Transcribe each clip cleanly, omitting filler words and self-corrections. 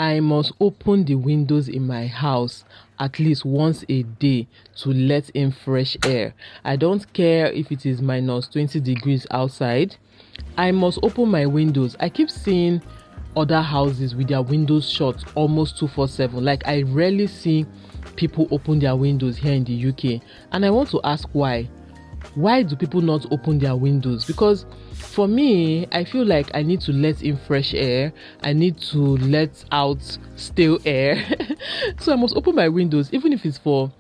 I must open the windows in my house at least once a day to let in fresh air. I don't care if it is minus 20 degrees outside. I must open my windows. I keep seeing other houses with their windows shut almost 247. Like, I rarely see people open their windows here in the UK, and I want to ask why do people not open their windows? Because for me, I feel like I need to let in fresh air. I need to let out stale air. So I must open my windows, even if it's for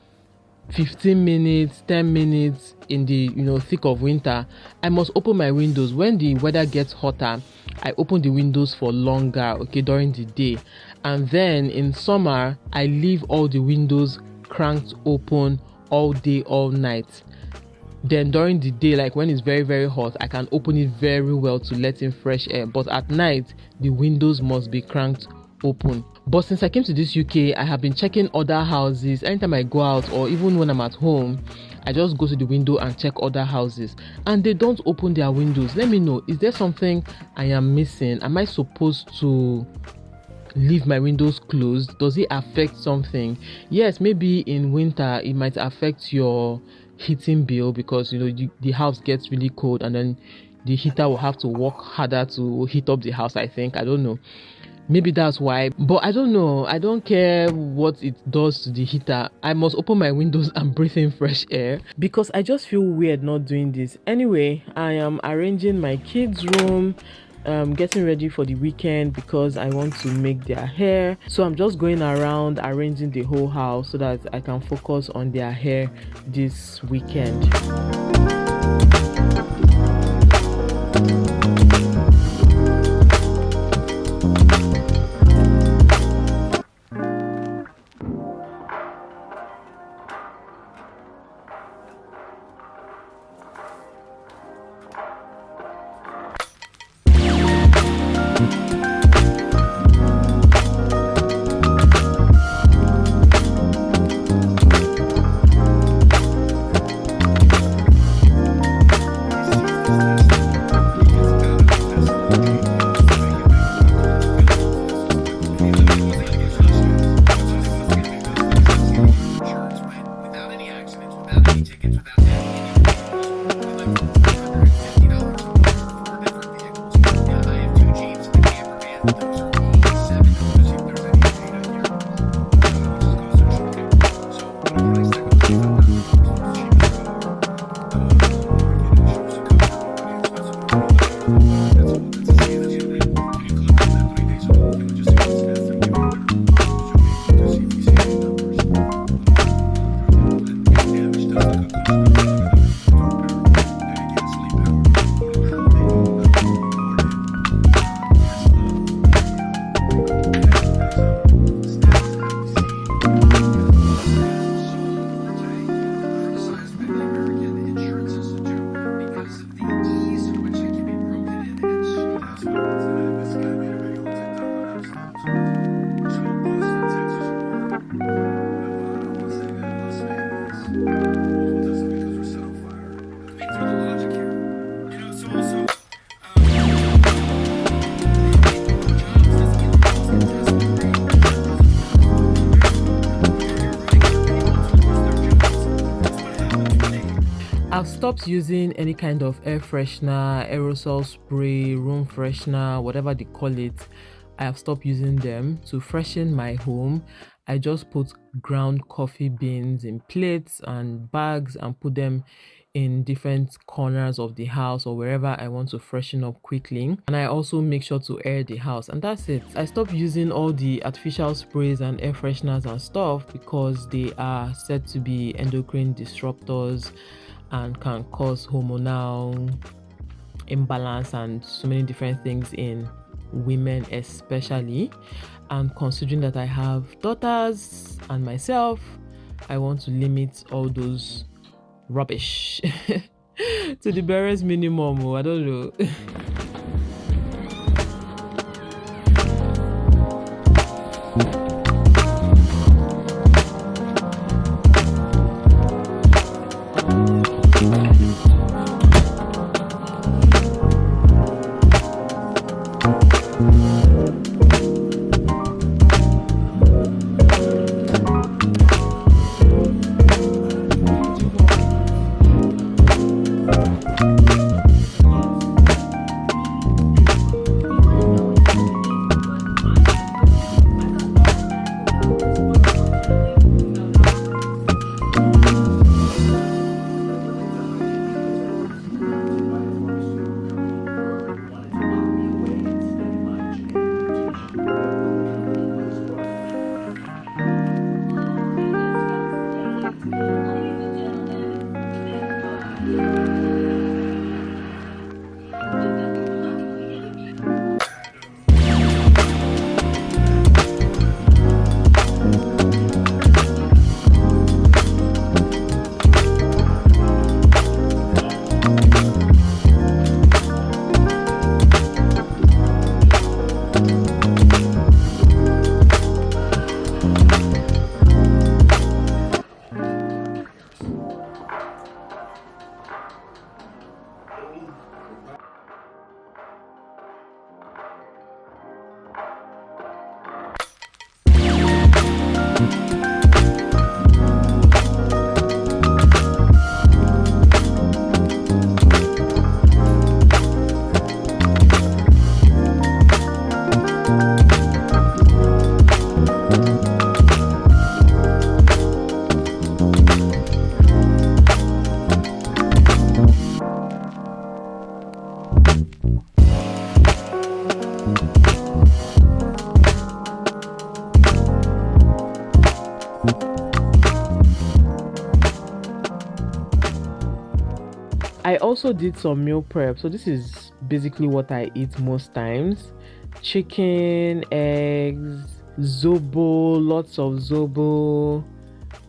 15 minutes, 10 minutes in the thick of winter. I must open my windows. When the weather gets hotter, I open the windows for longer, during the day. And then in summer, I leave all the windows cranked open all day, all night. Then during the day, like when it's very, very hot, I can open it very well to let in fresh air. But at night, the windows must be cranked open. But since I came to this UK, I have been checking other houses. Anytime I go out, or even when I'm at home, I just go to the window and check other houses, and they don't open their windows. Let me know, is there something I am missing? Am I supposed to leave my windows closed? Does it affect something? Yes, maybe in winter it might affect your heating bill, because the house gets really cold, and then the heater will have to work harder to heat up the house. I don't know, maybe that's why. But I don't know, I don't care what it does to the heater. I must open my windows and breathe in fresh air, because I just feel weird not doing this. Anyway, I am arranging my kids' room, getting ready for the weekend, because I want to make their hair. So I'm just going around arranging the whole house so that I can focus on their hair this weekend. I've stopped using any kind of air freshener, aerosol spray, room freshener, whatever they call it. I have stopped using them to freshen my home. I just put ground coffee beans in plates and bags and put them in different corners of the house or wherever I want to freshen up quickly. And I also make sure to air the house, and that's it. I stopped using all the artificial sprays and air fresheners and stuff because they are said to be endocrine disruptors and can cause hormonal imbalance and so many different things in women especially. And considering that I have daughters and myself, I want to limit all those rubbish to the barest minimum. I don't know. I also did some meal prep. So this is basically what I eat most times. Chicken, eggs, zobo, lots of zobo,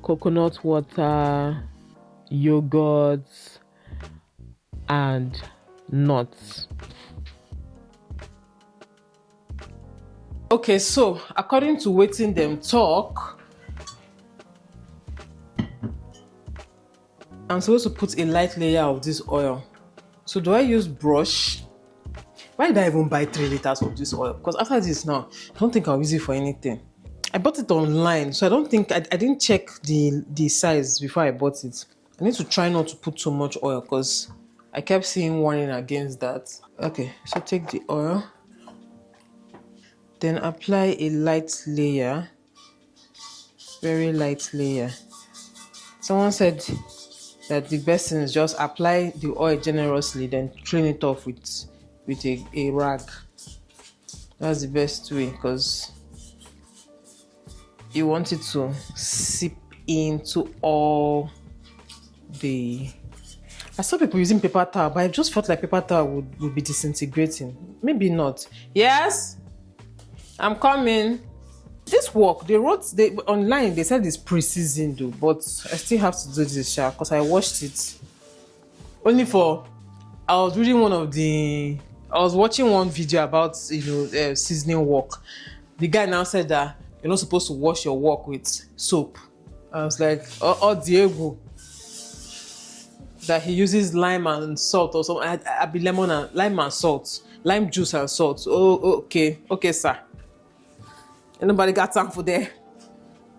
coconut water, yogurt, and nuts. Okay, so according to wetin dem talk, I'm supposed to put a light layer of this oil. So do I use brush? Why did I even buy 3 liters of this oil? Because after this now, I don't think I'll use it for anything. I bought it online, so I don't think I didn't check the size before I bought it. I need to try not to put too much oil because I kept seeing warning against that. Okay, so take the oil, then apply a light layer, very light layer. Someone said that the best thing is just apply the oil generously, then clean it off with a rag. That's the best way because you want it to seep into all the... I saw people using paper towel, but I just felt like paper towel would be disintegrating. Maybe not. Yes? I'm coming. This work, online, they said it's pre-seasoned though, but I still have to do this because I watched it. Only for... I was watching one video about, seasoning work. The guy now said that you're not supposed to wash your wok with soap. I was like, oh Diego, that he uses lime and salt or something. I be lime and salt, lime juice and salt. Oh, okay, sir. Anybody got time for that?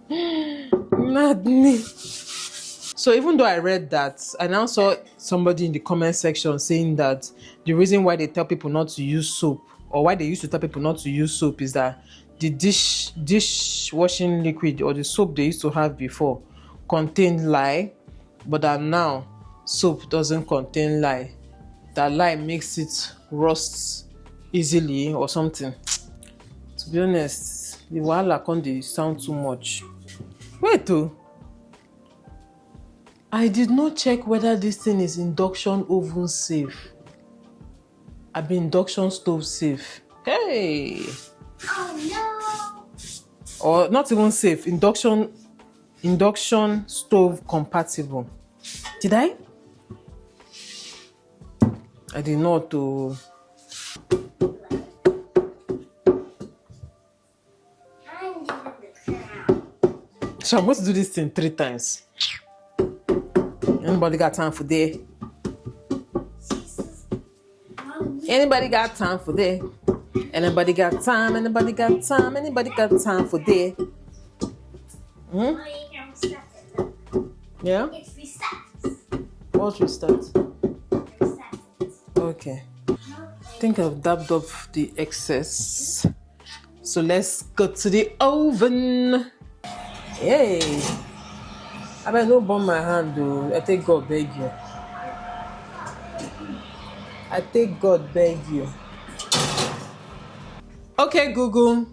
Not me. So even though I read that, I now saw somebody in the comment section saying that the reason why they tell people not to use soap, or why they used to tell people not to use soap, is that the dishwashing liquid or the soap they used to have before contained lye, but that now soap doesn't contain lye. That lye makes it rust easily or something. To be honest, the wahala con sound too much. Wait though. I did not check whether this thing is induction oven safe. I mean induction stove safe. Hey! Oh no! Or not even safe. Induction stove compatible. Did I? I did not. So I'm going to do this thing 3 times. Anybody got time for that? Anybody got time for that? Anybody got time? Anybody got time? Anybody got time for that? Yeah? It's restart. What restart? Okay. I think I've dabbed off the excess. So let's go to the oven. Yay! I better not burn my hand though. I take God beg you. I take God beg you. Okay, Google.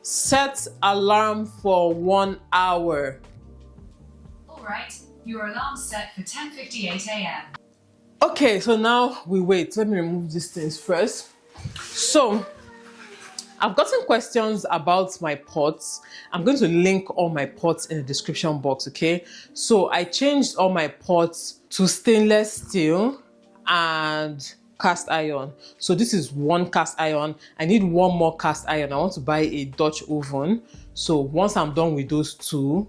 Set alarm for 1 hour. Alright, your alarm's set for 10:58 a.m. Okay, so now we wait. Let me remove these things first. So, I've gotten questions about my pots. I'm going to link all my pots in the description box, okay? So I changed all my pots to stainless steel and cast iron. So this is 1 cast iron. I need 1 more cast iron. I want to buy a Dutch oven. So once I'm done with those 2,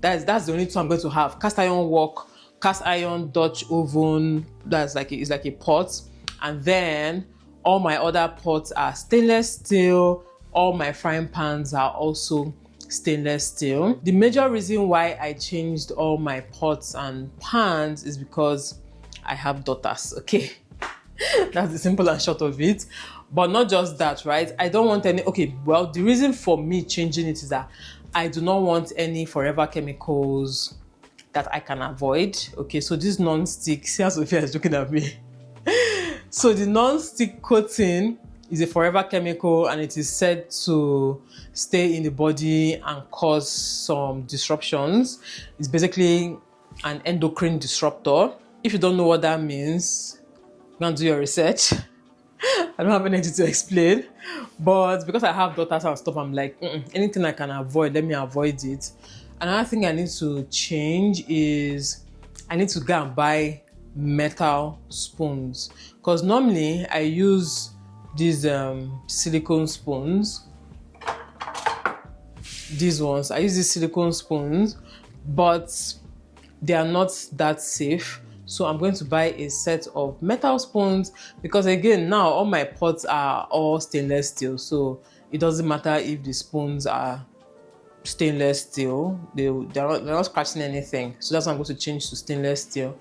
that's the only 2 I'm going to have. Cast iron wok, cast iron Dutch oven. It's like a pot. And then all my other pots are stainless steel. All my frying pans are also stainless steel. The major reason why I changed all my pots and pans is because I have daughters, okay? That's the simple and short of it. But not just that, right? I don't want any... Okay, well, the reason for me changing it is that I do not want any forever chemicals that I can avoid. Okay, so this non-stick... See how Sophia is looking at me. So the non-stick coating is a forever chemical and it is said to stay in the body and cause some disruptions. It's basically an endocrine disruptor. If you don't know what that means, go and do your research. I don't have anything to explain, but because I have daughters and stuff, I'm like, anything I can avoid, let me avoid it. Another thing I need to change is I need to go and buy metal spoons, because normally I use these silicone spoons. These ones, I use these silicone spoons, but they are not that safe. So I'm going to buy a set of metal spoons, because again, now all my pots are all stainless steel, so it doesn't matter if the spoons are stainless steel, they're not scratching anything. So that's why I'm going to change to stainless steel.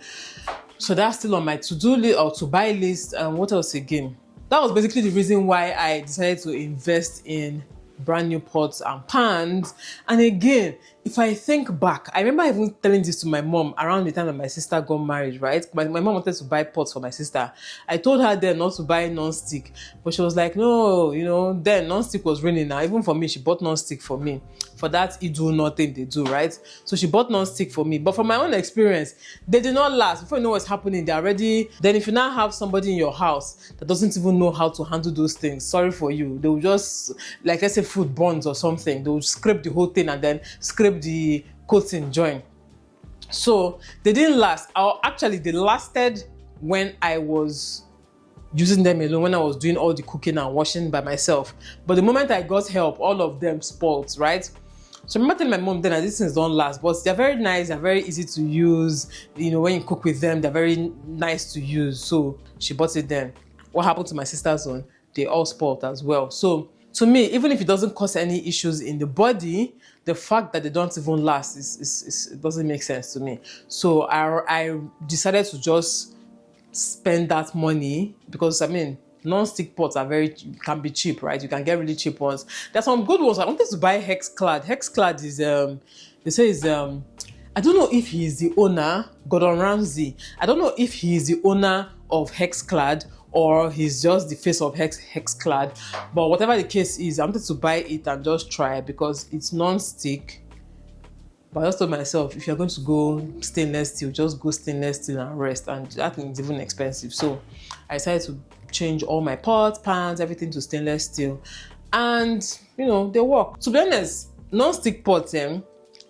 So that's still on my to-do list or to buy list. And what else again? That was basically the reason why I decided to invest in brand new pots and pans. And again, if I think back, I remember even telling this to my mom around the time that my sister got married, right? My mom wanted to buy pots for my sister. I told her then not to buy non-stick, but she was like, no, then non-stick was raining now. Even for me, she bought non-stick for me. For that, it do nothing they do, right? So she bought non-stick for me. But from my own experience, they did not last. Before you know what's happening, they're already... Then if you now have somebody in your house that doesn't even know how to handle those things, sorry for you. They will just, like let's say food burns or something, they will scrape the whole thing and then scrape the coating joint. So they didn't last. Or actually, they lasted when I was using them alone, when I was doing all the cooking and washing by myself. But the moment I got help, all of them spoiled, right? So I remember telling my mom then that these things don't last, but they're very nice, they're very easy to use. When you cook with them, they're very nice to use. So she bought it then. What happened to my sister's one? They all spoiled as well. So to me, even if it doesn't cause any issues in the body, the fact that they don't even last it doesn't make sense to me. So I decided to just spend that money, because non-stick pots can be cheap, right? You can get really cheap ones. There's some good ones. I wanted to buy Hexclad. Hexclad is they say is I don't know if he's the owner, Gordon Ramsay. I don't know if he's the owner of Hexclad or he's just the face of Hexclad. But whatever the case is, I wanted to buy it and just try it because it's non-stick. But I just told myself, if you're going to go stainless steel, just go stainless steel and rest. And that thing is even expensive. So I decided to change all my pots, pans, everything to stainless steel. And, they work. To be honest, non-stick pots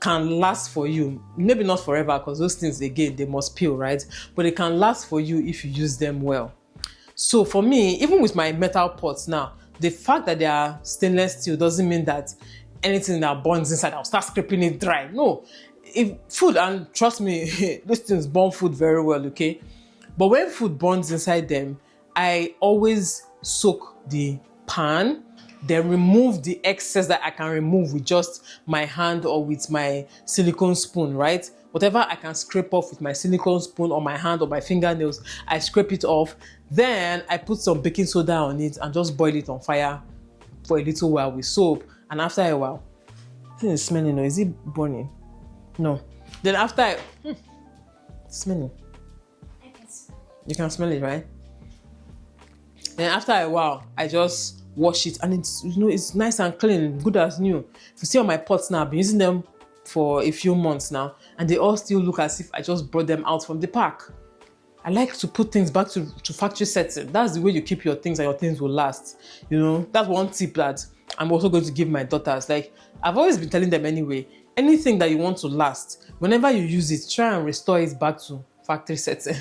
can last for you. Maybe not forever, because those things, again, they must peel, right? But they can last for you if you use them well. So for me, even with my metal pots now, the fact that they are stainless steel doesn't mean that anything that burns inside, I'll start scraping it dry. No. If food, and trust me, those things burn food very well, okay? But when food burns inside them, I always soak the pan, then remove the excess that I can remove with just my hand or with my silicone spoon, right? Whatever I can scrape off with my silicone spoon or my hand or my fingernails, I scrape it off. Then I put some baking soda on it and just boil it on fire for a little while with soap. And after a while, I think it's smelling, or is it burning? No. Then after it's smelling. I can smell it. You can smell it, right? Then after a while, I just wash it, and it's nice and clean, good as new. If you see on my pots now, I've been using them for a few months now, and they all still look as if I just brought them out from the pack. I like to put things back to factory setting. That's the way you keep your things, and your things will last. That's one tip that I'm also going to give my daughters. Like, I've always been telling them anyway, anything that you want to last, whenever you use it, try and restore it back to factory setting.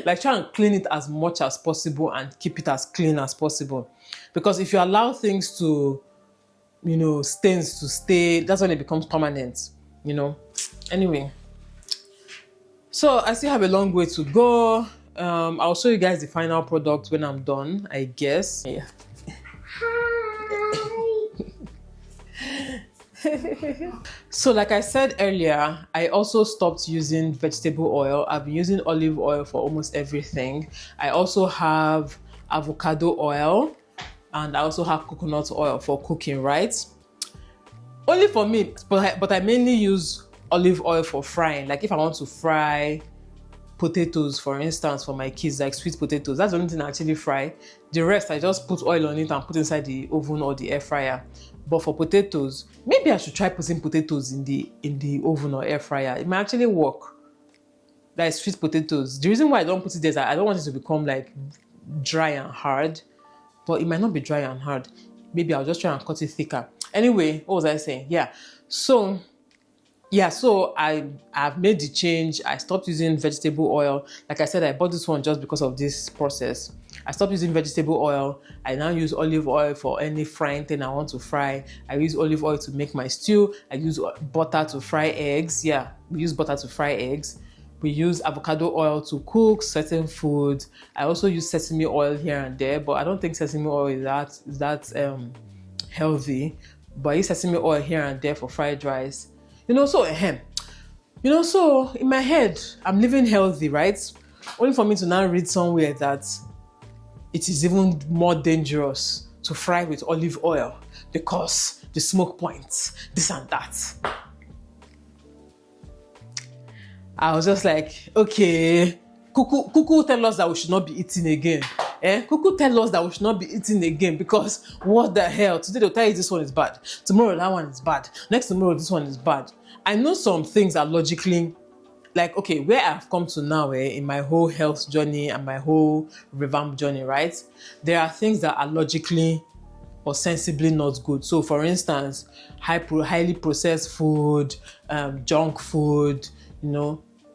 Like, try and clean it as much as possible and keep it as clean as possible. Because if you allow things to, stains to stay, that's when it becomes permanent, Anyway. So I still have a long way to go. I'll show you guys the final product when I'm done, I guess. Yeah. So like I said earlier, I also stopped using vegetable oil. I've been using olive oil for almost everything. I also have avocado oil, and I also have coconut oil for cooking, right? Only for me, but I mainly use olive oil for frying. Like if I want to fry potatoes, for instance, for my kids, like sweet potatoes, that's the only thing I actually fry. The rest, I just put oil on it and put inside the oven or the air fryer. But for potatoes, maybe I should try putting potatoes in the oven or air fryer. It might actually work. that is sweet potatoes. The reason why I don't put it there is that I don't want it to become like dry and hard, but it might not be dry and hard. Maybe I'll just try and cut it thicker. Anyway, what was I saying? So I've made the change. I stopped using vegetable oil. Like I said, I bought this one just because of this process. I stopped using vegetable oil. I now use olive oil for any frying thing I want to fry. I use olive oil to make my stew. I use butter to fry eggs. Yeah, we use butter to fry eggs. We use avocado oil to cook certain foods. I also use sesame oil here and there, but I don't think sesame oil is that healthy. But I use sesame oil here and there for fried rice. So in my head, I'm living healthy, right? Only for me to now read somewhere that it is even more dangerous to fry with olive oil because the smoke points, this and that. I was just like, okay, Cuckoo tell us that we should not be eating again. Cuckoo tell us that we should not be eating again because what the hell? Today they'll tell you this one is bad. Tomorrow that one is bad. Next tomorrow this one is bad. I know some things are logically, like, okay, where I've come to now in my whole health journey and my whole revamp journey, right? There are things that are logically or sensibly not good. So for instance, highly processed food, junk food,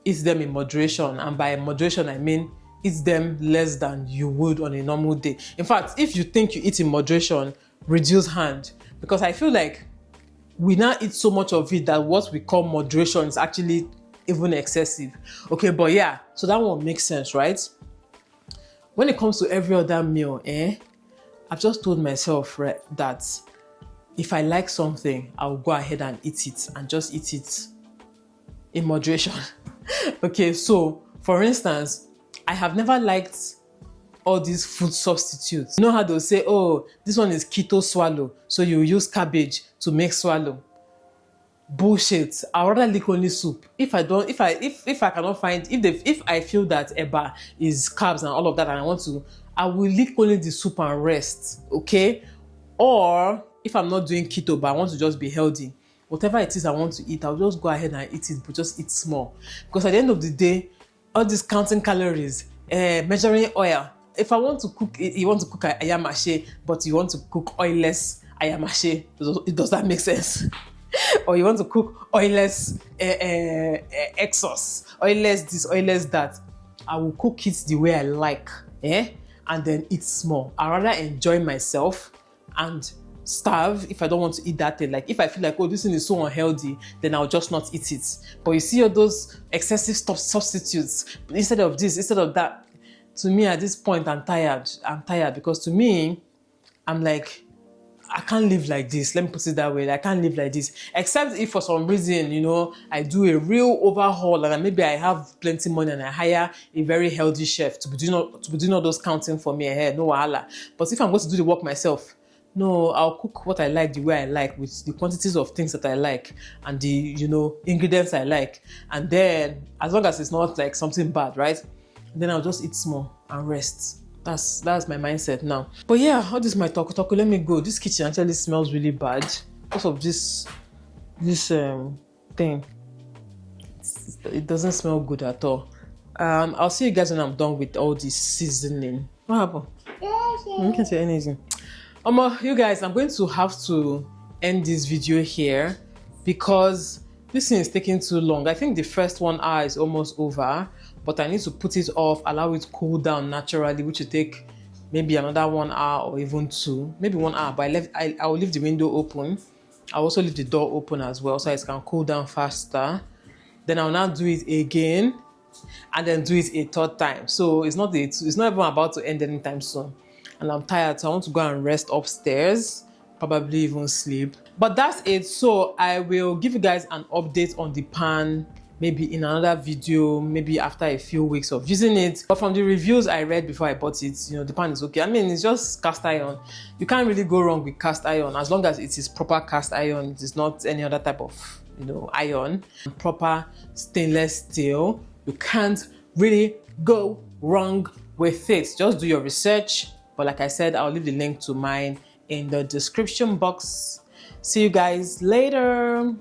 eat them in moderation. And by moderation, I mean eat them less than you would on a normal day. In fact, if you think you eat in moderation, reduce hand. Because I feel like we now eat so much of it that what we call moderation is actually even excessive. Okay, but yeah, so that one makes sense, right? When it comes to every other meal, I've just told myself, right, that if I like something, I'll go ahead and eat it and just eat it in moderation. Okay, so for instance, I have never liked all these food substitutes. You know how they'll say, oh, this one is keto swallow, so you use cabbage to make swallow. Bullshit. I'd rather lick only soup. If I cannot find, if I feel that eba is carbs and all of that and I will lick only the soup and rest, okay? Or if I'm not doing keto but I want to just be healthy, whatever it is I want to eat, I'll just go ahead and eat it, but just eat small. Because at the end of the day, all these counting calories, measuring oil. If I want to cook, you want to cook ayamashi, but you want to cook oilless ayamashi, does that make sense? Or you want to cook oilless exos, oilless this, oilless that. I will cook it the way I like, and then eat small. I rather enjoy myself and starve if I don't want to eat that thing. Like if I feel like, oh, this thing is so unhealthy, then I'll just not eat it. But you see all those excessive substitutes, instead of this, instead of that. To me, at this point, I'm tired. Because to me, I'm like, I can't live like this. Let me put it that way. I can't live like this. Except if for some reason, I do a real overhaul and maybe I have plenty money and I hire a very healthy chef to be doing all those counting for me. No wahala. But if I'm going to do the work myself, no, I'll cook what I like the way I like with the quantities of things that I like and the, ingredients I like. And then, as long as it's not like something bad, right? Then I'll just eat small and rest. That's my mindset now. But yeah, all this my talk. Let me go. This kitchen actually smells really bad because of this thing. It doesn't smell good at all. I'll see you guys when I'm done with all this seasoning. What happened? You can't say anything. You guys, I'm going to have to end this video here because this thing is taking too long. I think the first 1 hour is almost over, but I need to put it off, allow it to cool down naturally, which will take maybe another 1 hour or even 2, maybe 1 hour. But I will leave the window open. I'll also leave the door open as well so it can cool down faster. Then I'll now do it again and then do it a third time. So it's not even about to end anytime soon. And I'm tired, so I want to go and rest upstairs, probably even sleep. But that's it. So I will give you guys an update on the pan, maybe in another video, maybe after a few weeks of using it. But from the reviews I read before I bought it, the pan is okay. I mean, it's just cast iron. You can't really go wrong with cast iron as long as it is proper cast iron. It is not any other type of, iron. Proper stainless steel. You can't really go wrong with it. Just do your research. But like I said, I'll leave the link to mine in the description box. See you guys later.